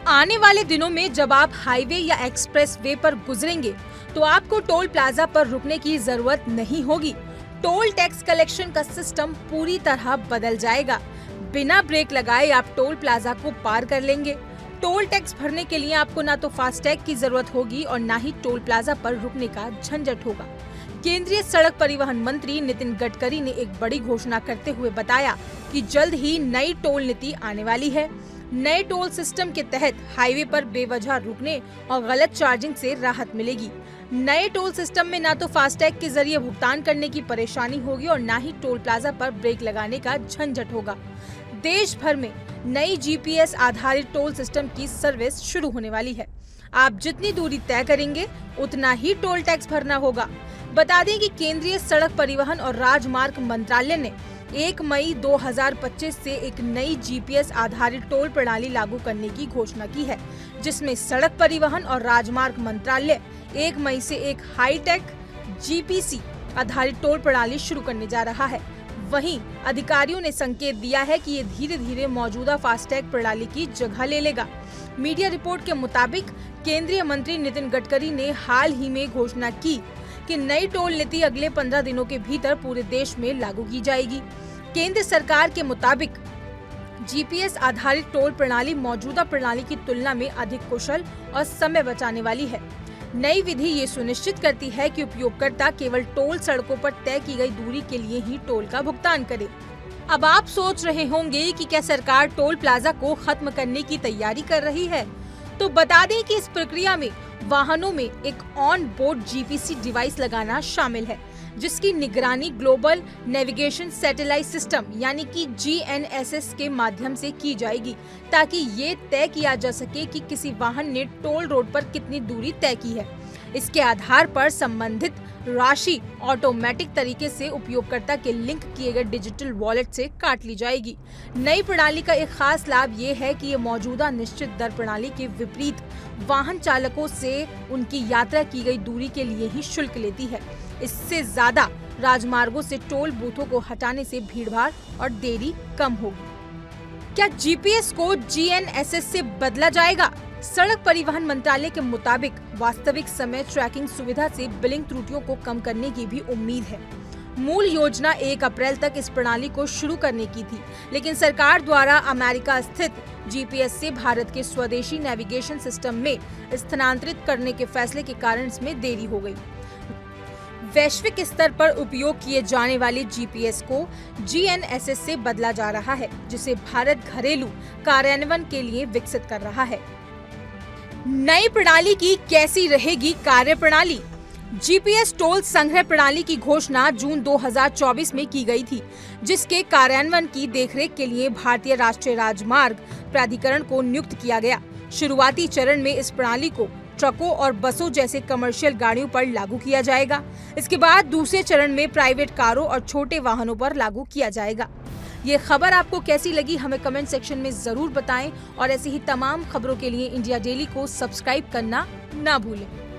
आने वाले दिनों में जब आप हाईवे या एक्सप्रेस वे पर गुजरेंगे तो आपको टोल प्लाजा पर रुकने की जरूरत नहीं होगी। टोल टैक्स कलेक्शन का सिस्टम पूरी तरह बदल जाएगा। बिना ब्रेक लगाए आप टोल प्लाजा को पार कर लेंगे। टोल टैक्स भरने के लिए आपको ना तो फास्टैग की जरूरत होगी और ना ही टोल प्लाजा पर रुकने का झंझट होगा। केंद्रीय सड़क परिवहन मंत्री नितिन गडकरी ने एक बड़ी घोषणा करते हुए बताया कि जल्द ही नई टोल नीति आने वाली है। नए टोल सिस्टम के तहत हाईवे पर बेवजह रुकने और गलत चार्जिंग से राहत मिलेगी। नए टोल सिस्टम में ना तो फास्टैग के जरिए भुगतान करने की परेशानी होगी और ना ही टोल प्लाजा पर ब्रेक लगाने का झंझट होगा। देश भर में नई जीपीएस आधारित टोल सिस्टम की सर्विस शुरू होने वाली है। आप जितनी दूरी तय करेंगे उतना ही टोल टैक्स भरना होगा। बता दें कि केंद्रीय सड़क परिवहन और राजमार्ग मंत्रालय ने 1 मई 2025 से एक नई जीपीएस आधारित टोल प्रणाली लागू करने की घोषणा की है, जिसमें सड़क परिवहन और राजमार्ग मंत्रालय 1 मई से एक हाईटेक जीपीसी आधारित टोल प्रणाली शुरू करने जा रहा है। वहीं अधिकारियों ने संकेत दिया है कि ये धीरे धीरे मौजूदा फास्टैग प्रणाली की जगह ले लेगा। मीडिया रिपोर्ट के मुताबिक केंद्रीय मंत्री नितिन गडकरी ने हाल ही में घोषणा की कि नई टोल नीति अगले 15 दिनों के भीतर पूरे देश में लागू की जाएगी। केंद्र सरकार के मुताबिक जीपीएस आधारित टोल प्रणाली मौजूदा प्रणाली की तुलना में अधिक कुशल और समय बचाने वाली है। नई विधि ये सुनिश्चित करती है कि उपयोगकर्ता केवल टोल सड़कों पर तय की गई दूरी के लिए ही टोल का भुगतान करे। अब आप सोच रहे होंगे कि क्या सरकार टोल प्लाजा को खत्म करने की तैयारी कर रही है? तो बता दें कि इस प्रक्रिया में वाहनों में एक ऑन बोर्ड जीपीसी डिवाइस लगाना शामिल है, जिसकी निगरानी ग्लोबल नेविगेशन सैटेलाइट सिस्टम यानी कि GNSS के माध्यम से की जाएगी, ताकि ये तय किया जा सके कि किसी वाहन ने टोल रोड पर कितनी दूरी तय की है। इसके आधार पर संबंधित राशि ऑटोमेटिक तरीके से उपयोगकर्ता के लिंक किए गए डिजिटल वॉलेट से काट ली जाएगी। नई प्रणाली का एक खास लाभ ये है कि ये मौजूदा निश्चित दर प्रणाली के विपरीत वाहन चालकों से उनकी यात्रा की गई दूरी के लिए ही शुल्क लेती है। इससे ज्यादा राजमार्गों से टोल बूथों को हटाने से भीड़भाड़ और देरी कम होगी। क्या जीपीएस को GNSS से बदला जाएगा? सड़क परिवहन मंत्रालय के मुताबिक वास्तविक समय ट्रैकिंग सुविधा से बिलिंग त्रुटियों को कम करने की भी उम्मीद है। मूल योजना 1 अप्रैल तक इस प्रणाली को शुरू करने की थी, लेकिन सरकार द्वारा अमेरिका स्थित जीपीएस से भारत के स्वदेशी नेविगेशन सिस्टम में स्थानांतरित करने के फैसले के कारण इसमें देरी हो गई। वैश्विक स्तर पर उपयोग किए जाने वाले जीपीएस को GNSS से बदला जा रहा है, जिसे भारत घरेलू कार्यान्वयन के लिए विकसित कर रहा है। नई प्रणाली की कैसी रहेगी कार्यप्रणाली? जीपीएस टोल संग्रह प्रणाली की घोषणा जून 2024 में की गई थी, जिसके कार्यान्वयन की देखरेख के लिए भारतीय राष्ट्रीय राजमार्ग प्राधिकरण को नियुक्त किया गया। शुरुआती चरण में इस प्रणाली को ट्रकों और बसों जैसे कमर्शियल गाड़ियों पर लागू किया जाएगा। इसके बाद दूसरे चरण में प्राइवेट कारों और छोटे वाहनों पर लागू किया जाएगा। ये खबर आपको कैसी लगी हमें कमेंट सेक्शन में जरूर बताएं और ऐसी ही तमाम खबरों के लिए इंडिया डेली को सब्सक्राइब करना ना भूलें।